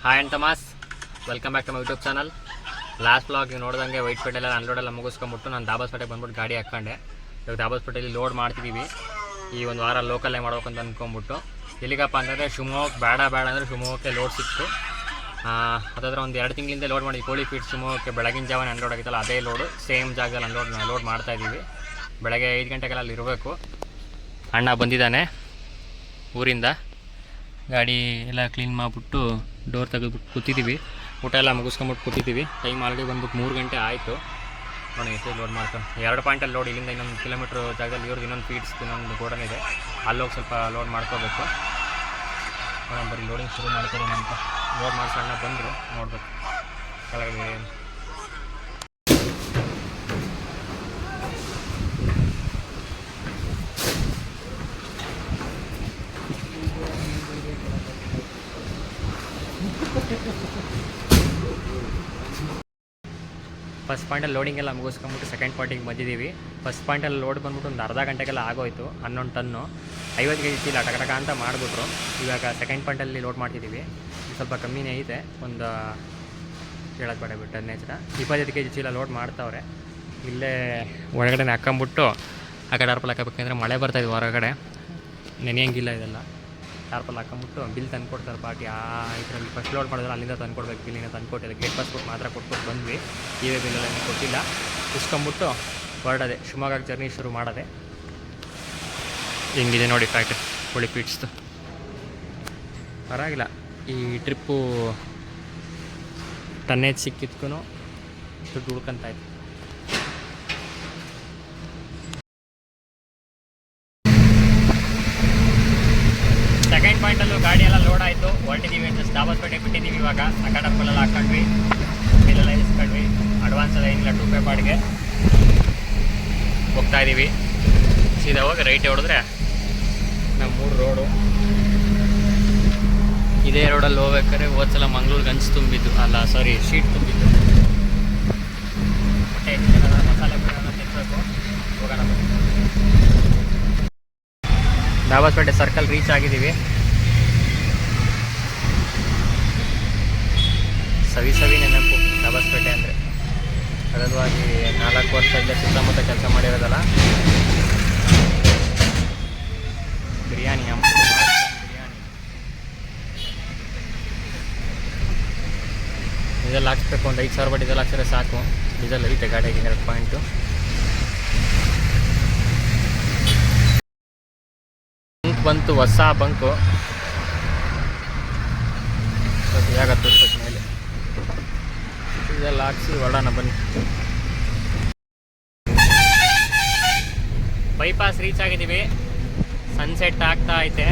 Hi and ತಮಾಸ್, welcome back to my YouTube channel. Last blog ನೀವು ನೋಡಿದಂಗೆ ವೈಟ್ಪೇಟೆಲ್ಲ ಅನ್ಲೋಡೆಲ್ಲ ಮುಗಿಸ್ಕೊಂಬಿಟ್ಟು ನಾನು ದಾಬಾಸ್ಪೇಟೆಗೆ ಬಂದ್ಬಿಟ್ಟು ಗಾಡಿ ಹಾಕ್ಕೊಂಡೆ. ಇವಾಗ ದಾಬಾಸ್ಪೇಟೆಯಲ್ಲಿ ಲೋಡ್ ಮಾಡ್ತಿದ್ದೀವಿ. ಈ ಒಂದು ವಾರ ಲೋಕಲ್ಲೇ ಮಾಡ್ಬೇಕು ಅಂತ ಅಂದ್ಕೊಂಬಿಟ್ಟು ಎಲ್ಲಿಗಪ್ಪ ಅಂತಂದರೆ ಶಿವಮೊಗ್ಗ ಬೇಡ ಅಂದರೆ ಶಿವಮೊಗ್ಗಕ್ಕೆ ಲೋಡ್ ಸಿಕ್ತು. ಅದಾದ್ರೆ ಒಂದು 2 ತಿಂಗಳಿಂದ ಲೋಡ್ ಮಾಡಿದ್ವಿ. ಕೋಳಿ ಫೀಡ್ ಶಿವಮೊಗ್ಗಕ್ಕೆ ಬೆಳಗಿನ ಜಾವನ ಅನ್ಲೋಡ್ ಆಗಿತ್ತಲ್ಲ, ಅದೇ ಲೋಡು ಸೇಮ್ ಜಾಗದಲ್ಲಿ ಲೋಡ್ ಮಾಡ್ತಾಯಿದ್ದೀವಿ. ಬೆಳಗ್ಗೆ 5 ಗಂಟೆಗೆಲ್ಲ ಅಲ್ಲಿ ಇರಬೇಕು. ಅಣ್ಣ ಬಂದಿದ್ದಾನೆ ಊರಿಂದ. ಗಾಡಿ ಎಲ್ಲ ಕ್ಲೀನ್ ಮಾಡಿಬಿಟ್ಟು ಡೋರ್ ತೆಗೆದ್ಬಿಟ್ಟು ಕೂತಿದ್ದೀವಿ. ಊಟ ಎಲ್ಲ ಮುಗಿಸ್ಕೊಂಬಿಟ್ಟು ಕೂತಿದ್ದೀವಿ. ಟೈಮ್ ಆಲ್ರೆಡಿ ಬಂದ್ಬಿಟ್ಟು 3 ಗಂಟೆ ಆಯಿತು. ನೋಡಿ ಎಷ್ಟು ಲೋಡ್ ಮಾಡ್ತಾರೆ. 2 ಪಾಯಿಂಟಲ್ಲಿ ಲೋಡ್. ಇಲ್ಲಿಂದ ಇನ್ನೊಂದು ಕಿಲೋಮೀಟ್ರ್ ಜಾಗದಲ್ಲಿ ಇವ್ರದ್ದು ಇನ್ನೊಂದು ಫೀಡ್ಸ್ ಇನ್ನೊಂದು ಗೋಡನ್ ಇದೆ, ಅಲ್ಲೋಗಿ ಸ್ವಲ್ಪ ಲೋಡ್ ಮಾಡ್ಕೋಬೇಕು. ಬರೀ ಲೋಡಿಂಗ್ ಶುರು ಮಾಡ್ತಾರೆ ಅಂತ ಲೋಡ್ ಮಾಡ್ಸೋಣ ಬಂದರು. ನೋಡ್ಬೇಕು ಕೆಳಗಡೆ ಫಸ್ಟ್ ಪಾಯಿಂಟಲ್ಲಿ ಲೋಡಿಂಗ್ ಎಲ್ಲ ಮುಗಿಸ್ಕೊಂಬಿಟ್ಟು ಸೆಕೆಂಡ್ ಪಾಯಿಂಟಿಗೆ ಬಂದಿದ್ದೀವಿ. ಫಸ್ಟ್ ಪಾಯಿಂಟಲ್ಲಿ ಲೋಡ್ ಬಂದ್ಬಿಟ್ಟು ಒಂದು ಅರ್ಧ ಗಂಟೆಗೆಲ್ಲ ಆಗೋಯ್ತು. 11 ಟನ್ನು 50 kg ಚೀಲ ಟಕ ಅಂತ ಮಾಡಿಬಿಟ್ರು. ಇವಾಗ ಸೆಕೆಂಡ್ ಪಾಯಿಂಟಲ್ಲಿ ಲೋಡ್ ಮಾಡ್ತಿದ್ದೀವಿ. ಸ್ವಲ್ಪ ಕಮ್ಮಿನೇ ಐತೆ, ಒಂದು ಹೇಳೋದು ಬೇಡ ಬಿಟ್ಟು 25 kg ಚೀಲ ಲೋಡ್ ಮಾಡ್ತಾವ್ರೆ. ಇಲ್ಲೇ ಒಳಗಡೆ ಹಾಕ್ಕೊಂಬಿಟ್ಟು ಆ ಕಡೆ ಟಾರ್ಪಲ್ ಹಾಕಬೇಕಂದ್ರೆ ಮಳೆ ಬರ್ತಾಯಿದ್ವಿ, ಹೊರಗಡೆ ನೆನೆಯಂಗಿಲ್ಲ. ಇದೆಲ್ಲ ಟಾರ್ಪಲ್ ಹಾಕೊಂಬಿಟ್ಟು ಬಿಲ್ ತಂದು ಕೊಡ್ತಾರೆ ಪಾರ್ಟಿ. ಇದರಲ್ಲಿ ಫಸ್ಟ್ ಲೋಡ್ ಮಾಡಿದ್ರೆ ಅಲ್ಲಿಂದ ತಂದು ಕೊಡ್ಬೇಕು. ಬಿಲ್ಲಿನ ತಂದು ಕೊಟ್ಟಿಲ್ಲ, ಗೇಟ್ ಪಾಸ್ ಕೊಟ್ಟು ಮಾತ್ರ ಕೊಟ್ಬಿಟ್ಟು ಬಂದ್ವಿ. ಇವೆ ಬಿಲ್ಲೆಲ್ಲ ಏನು ಕೊಟ್ಟಿಲ್ಲ. ಇಸ್ಕೊಂಬಿಟ್ಟು ಹೊರಡದೆ ಶಿವಮೊಗ್ಗಕ್ಕೆ ಜರ್ನಿ ಶುರು ಮಾಡೋದೆ. ಹಿಂಗಿದೆ ನೋಡಿ ಫ್ಯಾಕ್ಟ್ರಿ ಕೋಳಿ ಫೀಡ್ಸ್ದು. ಪರವಾಗಿಲ್ಲ, ಈ ಟ್ರಿಪ್ಪು ಟನ್ನೇಜ್ ಸಿಕ್ಕಿದ್ಕೂ ದುಡ್ಡು ಉಳ್ಕೊಂತಾಯ್ತು. ಸೆಕೆಂಡ್ ಪಾಯಿಂಟಲ್ಲೂ ಗಾಡಿ ಎಲ್ಲ ಲೋಡ್ ಆಯಿತು. ಹೊರಟಿದ್ದೀವಿ. ಜಸ್ಟ್ ದಾಬಾಸ್ಪೇಟೆಗೆ ಬಿಟ್ಟಿದ್ದೀವಿ. ಇವಾಗ ಅಕಾಡಪ್ಪಲ್ಲೆಲ್ಲ ಹಾಕ್ಕೊಂಡ್ವಿ, ಬಿಲ್ಲೆಲ್ಲ ಇಸ್ಕೊಂಡ್ವಿ. ಅಡ್ವಾನ್ಸ್ ಎಲ್ಲ ಏನಿಲ್ಲ, 2 ರೂಪಾಯಿ ಬಾಡಿಗೆ ಹೋಗ್ತಾಯಿದ್ದೀವಿ. ಸೀದಾ ಹೋಗಿ ರೈಟ್ ಹೊಡೆದ್ರೆ ನಮ್ಮ 3 ರೋಡು. ಇದೇ ರೋಡಲ್ಲಿ ಹೋಗ್ಬೇಕಾದ್ರೆ ಹೋದ್ಸಲ ಮಂಗ್ಳೂರಿಗೆ ಹಂಚು ತುಂಬಿದ್ದು, ಅಲ್ಲ ಸಾರಿ ಶೀಟ್ ತುಂಬಿದ್ದು. ಮತ್ತೆ ಮಸಾಲೆ ತಿನ್ನಬೇಕು. ಹೋಗೋಣ. ದಾಬಾಸ್ಪೇಟೆ ಸರ್ಕಲ್ ರೀಚ್ ಆಗಿದ್ದೀವಿ. ಸವಿ ನೆನಪು ದಾಬಾಸ್ಪೇಟೆ ಅಂದರೆ. ಸಹಜವಾಗಿ 4 ವರ್ಷ ಇಲ್ಲೇ ಸುತ್ತಮುತ್ತ ಕೆಲಸ ಮಾಡಿರೋದಲ್ಲ. ಬಿರಿಯಾನಿ ಬಿರಿಯಾನಿ ಡೀಸೆಲ್ ಹಾಕ್ಸ್ಬೇಕು. ಒಂದು 5,000 ರೂಪಾಯಿ ಡೀಸೆಲ್ ಹಾಕ್ಸಿದ್ರೆ ಸಾಕು. ಡೀಸೆಲ್ ಐತೆ ಗಾಡಿಗೆ 2 ಪಾಯಿಂಟು. ಬಂತು ಹೊಸ ಬಂಕು. ಯಾಗತ್ತು ಮೇಲೆ ಇದೆಲ್ಲ ಹಾಕ್ಸಿ ಹೊರಡೋಣ ಬನ್ನಿ. ಬೈಪಾಸ್ ರೀಚ್ ಆಗಿದ್ದೀವಿ. ಸನ್ಸೆಟ್ ಆಗ್ತಾ ಐತೆ.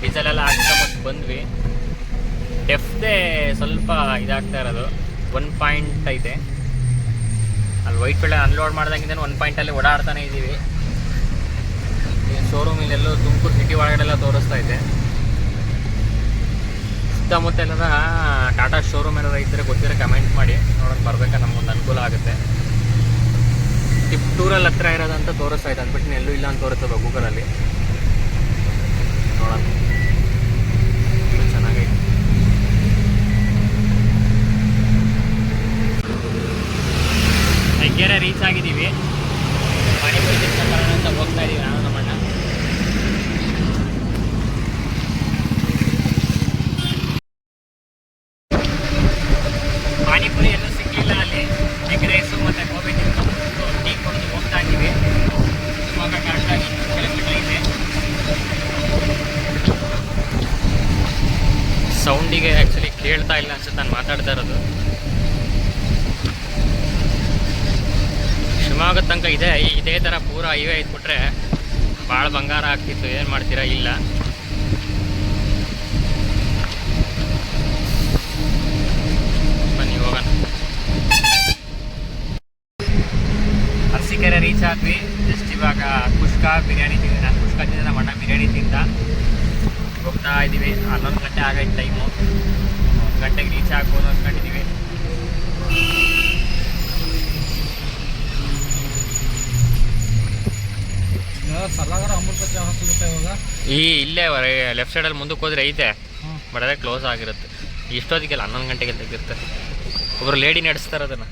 ಡೀಸೆಲೆಲ್ಲ ಹಾಕ್ಸ್ಕೊಂಬತ್ತು ಬಂದ್ವಿ. ಡೆಫ್ದೇ ಸ್ವಲ್ಪ ಇದಾಗ್ತಾ ಇರೋದು. 1 ಪಾಯಿಂಟ್ ಐತೆ ಅಲ್ಲಿ. ವೈಟ್ಫೀಲ್ಡ್ ಅನ್ಲೋಡ್ ಮಾಡ್ದಂಗಿಂದ 1 ಪಾಯಿಂಟಲ್ಲಿ ಓಡಾಡ್ತಾನೆ ಇದ್ದೀವಿ. ಶೋರೂಮಿಲೆಲ್ಲೋ ತುಮಕೂರು ಸಿಟಿ ಒಳಗಡೆಲ್ಲ ತೋರಿಸ್ತಾ ಇದೆ. ಸುತ್ತಮುತ್ತ ಎಲ್ಲ ಟಾಟಾ ಶೋರೂಮ್ ಏನಾದ್ರು ಇದ್ದರೆ ಗೊತ್ತಿರೋ ಕಮೆಂಟ್ ಮಾಡಿ. ನೋಡೋಣ, ಬರ್ಬೇಕಾ ನಮಗೊಂದು ಅನುಕೂಲ ಆಗುತ್ತೆ. ಟೂರಲ್ಲಿ ಹತ್ರ ಇರೋದಂತ ತೋರಿಸ್ತಾ ಇದೆ. ಅಂದ್ಬಿಟ್ಟು ಎಲ್ಲೂ ಇಲ್ಲ ಅಂತ ತೋರಿಸ್ತದೆ ಗೂಗಲಲ್ಲಿ. ನೋಡೋಣ, ಚೆನ್ನಾಗೈತೆ. ಹೆಗ್ಗೆರೆ ರೀಚ್ ಆಗಿದ್ದೀವಿ. ಪಾನಿಪುರಿ ತಿನ್ಸ್ಕೊಂಬರೋಣ ಅಂತ ಹೋಗ್ತಾ ಇದ್ದೀವಿ ನಾನು ನಮ್ಮಣ್ಣ. ಪಾನಿಪುರಿ ಎಲ್ಲೂ ಸಿಗಲಿಲ್ಲ ಅಲ್ಲಿ. ಎಗ್ ರೈಸು ಮತ್ತು ಗೋಬಿ ತಿನ್ಕೊಂಡ್ಬಿಟ್ಟು ಟೀ ಕೊಟ್ಟು ಹೋಗ್ತಾ ಇದ್ದೀವಿ. ಶಿವಮೊಗ್ಗ ಕರೆಕ್ಟಾಗಿ 2 ಕಿಲೋಮೀಟರ್ ಇದೆ. ಸೌಂಡಿಗೆ ಆ್ಯಕ್ಚುಲಿ ಕೇಳ್ತಾ ಇಲ್ಲ ಅನ್ಸುತ್ತೆ ನಾನು ಮಾತಾಡ್ತಾ ಇರೋದು. ಶಿವಮೊಗ್ಗದ ತನಕ ಇದೇ ಥರ ಪೂರ ಹೈವೇ ಇದ್ಬಿಟ್ರೆ ಭಾಳ ಬಂಗಾರ ಆಗ್ತಿತ್ತು. ಏನು ಮಾಡ್ತೀರಾ? ಇಲ್ಲ. ಬನ್ನಿ ಹೋಗೋಣ. ಅರಸೀಕೆರೆ ರೀಚ್ ಆದ್ವಿ. ಜಸ್ಟ್ ಇವಾಗ ಕುಷ್ಕಾ ಬಿರಿಯಾನಿ ತಿಂದ. ನಾನು ಕುಷ್ಕಾ ತಿಂದ, ನಮ್ಮ ಅಣ್ಣ ಬಿರಿಯಾನಿ ತಿಂದ. ಹೋಗ್ತಾ ಇದ್ದೀವಿ. 11 ಗಂಟೆ ಆಗೈತೆ ಟೈಮು. 1 ಗಂಟೆಗೆ ರೀಚ್ ಆಗ್ಬೋದು ಅಂದ್ಕೊಂಡಿದ್ದೀವಿ. ಸರ್ಲಾಗರ ಅಮೃತ ಚಹಾ ಸಿಗುತ್ತೆ ಇವಾಗ. ಈ ಇಲ್ಲೇ ಲೆಫ್ಟ್ ಸೈಡಲ್ಲಿ ಮುಂದಕ್ಕೆ ಹೋದ್ರೆ ಐತೆ. ಬಟ್ ಅದೇ ಕ್ಲೋಸ್ ಆಗಿರುತ್ತೆ. ಇಷ್ಟೊತ್ತಿಗೆಲ್ಲ 11 ಗಂಟೆಗೆ ತೆಗಿರ್ತಾರೆ. ಒಬ್ಬರು ಲೇಡಿ ನಡೆಸ್ತಾರೆ ಅದನ್ನು.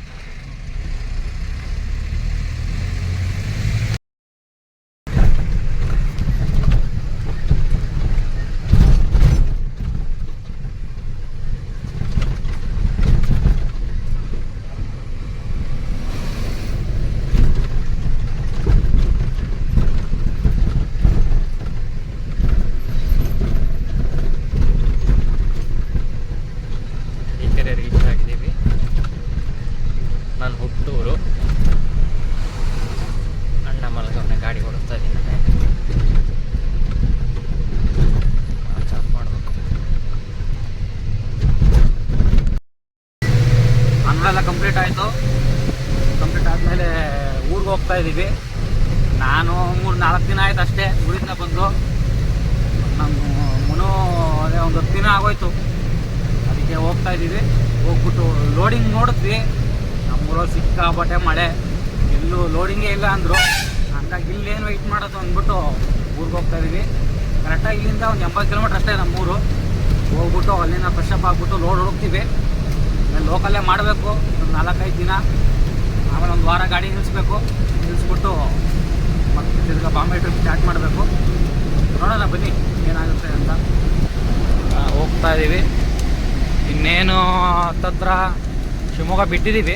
ರೀಚ್ ಆಗಿದ್ದೀವಿ. ನಾನು ಹುಟ್ಟೂರು. ಅಣ್ಣ ಮಲಗವನ್ನ ಗಾಡಿ ಓಡಿಸ್ತಾ ಇದ್ದೀನಿ. ಚಾರ್ಜ್ ಮಾಡಬೇಕು. ಅನ್ನೆಲ್ಲ ಕಂಪ್ಲೀಟ್ ಆಯಿತು. ಕಂಪ್ಲೀಟ್ ಆದಮೇಲೆ ಊರಿಗೆ ಹೋಗ್ತಾ ಇದ್ದೀವಿ. ನಾನು 3-4 ದಿನ ಆಯ್ತು ಅಷ್ಟೇ ಊರಿಂದ ಬಂದು. ನಮ್ಮ ಮುನು ಅದೇ ಒಂದು 10 ದಿನ ಆಗೋಯ್ತು. ಅದಕ್ಕೆ ಹೋಗ್ತಾ ಇದ್ದೀವಿ. ಹೋಗ್ಬಿಟ್ಟು ಲೋಡಿಂಗ್ ನೋಡಿದ್ವಿ. ನಮ್ಮೂರಲ್ಲಿ ಸಿಕ್ಕಾಪಟ್ಟೆ ಮಳೆ, ಎಲ್ಲೂ ಲೋಡಿಂಗೇ ಇಲ್ಲ ಅಂದರು. ಹಂಗಾಗಿ ಇಲ್ಲೇನು ವೆಯ್ಟ್ ಮಾಡೋದು ಅಂದ್ಬಿಟ್ಟು ಊರಿಗೆ ಹೋಗ್ತಾ ಇದ್ದೀವಿ. ಕರೆಕ್ಟಾಗಿ ಇಲ್ಲಿಂದ ಒಂದು 80 ಕಿಲೋಮೀಟ್ರ್ ಅಷ್ಟೇ ನಮ್ಮೂರು. ಹೋಗ್ಬಿಟ್ಟು ಅಲ್ಲಿಂದ ಫ್ರೆಶ್ ಅಪ್ ಆಗಿಬಿಟ್ಟು ಲೋಡ್ ಹುಡುಕ್ತೀವಿ. ಆಮೇಲೆ ಲೋಕಲ್ಲೇ ಮಾಡಬೇಕು ಒಂದು 4-5 ದಿನ. ಆಮೇಲೆ ಒಂದು ವಾರ ಗಾಡಿ ನಿಲ್ಲಿಸ್ಬಿಟ್ಟು ಮತ್ತೆ ತಿರ್ಗಾ ಬಾಂಬೆ ಟ್ರಿಪ್ ಸ್ಟಾರ್ಟ್ ಮಾಡಬೇಕು. ನೋಡೋಣ ಬನ್ನಿ ಏನಾಗುತ್ತೆ ಅಂತ. ಹೋಗ್ತಾ ಇದ್ದೀವಿ. ಇನ್ನೇನು ಹತ್ತತ್ರ ಶಿವಮೊಗ್ಗ ಬಿಟ್ಟಿದ್ದೀವಿ.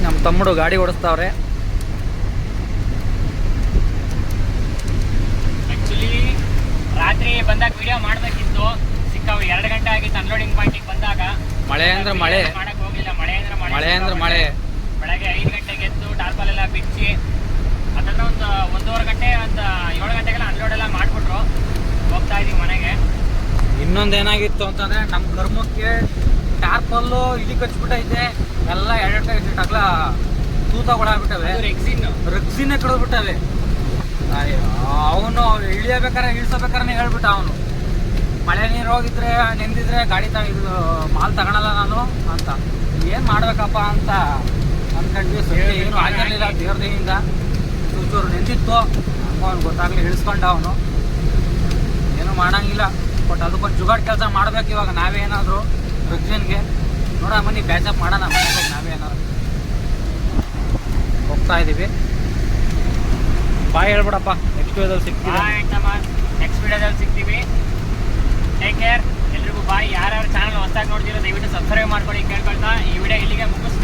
ನಮ್ಮ ತಮ್ಮಡು ಗಾಡಿ ಓಡಿಸ್ತಾವ್ರೆ. ಆ್ಯಕ್ಚುಲಿ ರಾತ್ರಿ ಬಂದಾಗ ವಿಡಿಯೋ ಮಾಡಬೇಕಿತ್ತು. ಸಿಕ್ಕಾವು 2 ಗಂಟೆ ಆಗಿತ್ತು ಅನ್ಲೋಡಿಂಗ್ ಪಾಯಿಂಟಿಗೆ ಬಂದಾಗ. ಮಳೆ ಅಂದ್ರೆ ಮಳೆ, ಮಾಡಕ್ಕೆ ಹೋಗಿಲ್ಲ. ಮಳೆ ಅಂದ್ರೆ ಮಳೆ. ಬೆಳಗ್ಗೆ 5 ಗಂಟೆಗೆ ಎದ್ದು ಟಾರ್ಪಲೆಲ್ಲ ಬಿಚ್ಚಿ ಅದನ್ನು ಒಂದು 1.5 ಗಂಟೆ, ಒಂದು 7 ಗಂಟೆಗೆಲ್ಲ ಅನ್ಲೋಡ್ ಎಲ್ಲ ಮಾಡಿಬಿಟ್ರು. ಹೋಗ್ತಾ ಇದ್ದೀವಿ ಮನೆಗೆ. ಇನ್ನೊಂದು ಏನಾಗಿತ್ತು ಅಂತಂದರೆ ನಮ್ಮ ಕರ್ಮಕ್ಕೆ ಟಾರ್ಪಲ್ಲು ಇಲಿ ಕಚ್ಬಿಟ್ಟೈತೆ. ಎಲ್ಲ ಅಗಲ ತೂತಗಳಾಗ್ಬಿಟ್ಟವೆ. ರೆಕ್ಸಿನೇ ಕಡಿದ್ಬಿಟ್ಟವೆ. ಅವನು ಇಳಿಸಬೇಕಾದ್ರೆ ಹೇಳ್ಬಿಟ್ಟ ಅವನು, ಮಳೆ ನೀರು ಹೋಗಿದ್ರೆ ನೆಂದಿದ್ರೆ ಗಾಡಿ ಇದು ಮಾಲ್ ತಗೊಳಲ್ಲ ನಾನು ಅಂತ. ಏನು ಮಾಡ್ಬೇಕಪ್ಪ ಅಂತ ಅಂದ್ಕೊಂಡ್ವಿ. ಸರಿ ಏನು ಆಗಿರಲಿಲ್ಲ ದೇವ್ರದಿಂದ. ಚೂರು ನೆಂದಿತ್ತು. ಹಂಗ ಅವ್ನು ಗೊತ್ತಾಗಲಿ ಇಳಿಸ್ಕೊಂಡ ಅವನು. ಏನೂ ಮಾಡೋಂಗಿಲ್ಲ. ಬಟ್ ಅದಕ್ಕೊಂದು ಜುಗಾಡ್ ಕೆಲಸ ಮಾಡ್ಬೇಕು ಇವಾಗ ನಾವೇನಾದರೂ ರೆಕ್ಸಿನ್ಗೆ. ನೋಡ ಬನ್ನಿ ಪ್ಯಾಚಪ್ ಮಾಡೋಣ ನಾವೇನಾದ್ರು. ಹೋಗ್ತಾ ಇದ್ದೀವಿ. ಬಾಯ್ ಹೇಳ್ಬಿಡಪ್ಪ. ನೆಕ್ಸ್ಟ್ ವಿಡಿಯೋದಲ್ಲಿ ಸಿಗ್ತೀವಿ. Take care. ಎಲ್ರಿಗೂ ಬಾಯ್. ಯಾರ್ಯಾರು ಚಾನಲ್ ಹೊಸದಾಗಿ ನೋಡ್ತಿರೋ ದಯವಿಟ್ಟು ಸಬ್ಸ್ಕ್ರೈಬ್ ಮಾಡ್ಕೊಳ್ಳಿ ಕೇಳ್ಕೊಳ್ತಾ ಈ ವಿಡಿಯೋ ಇಲ್ಲಿಗೆ ಮುಗಿಸ್ತೀನಿ.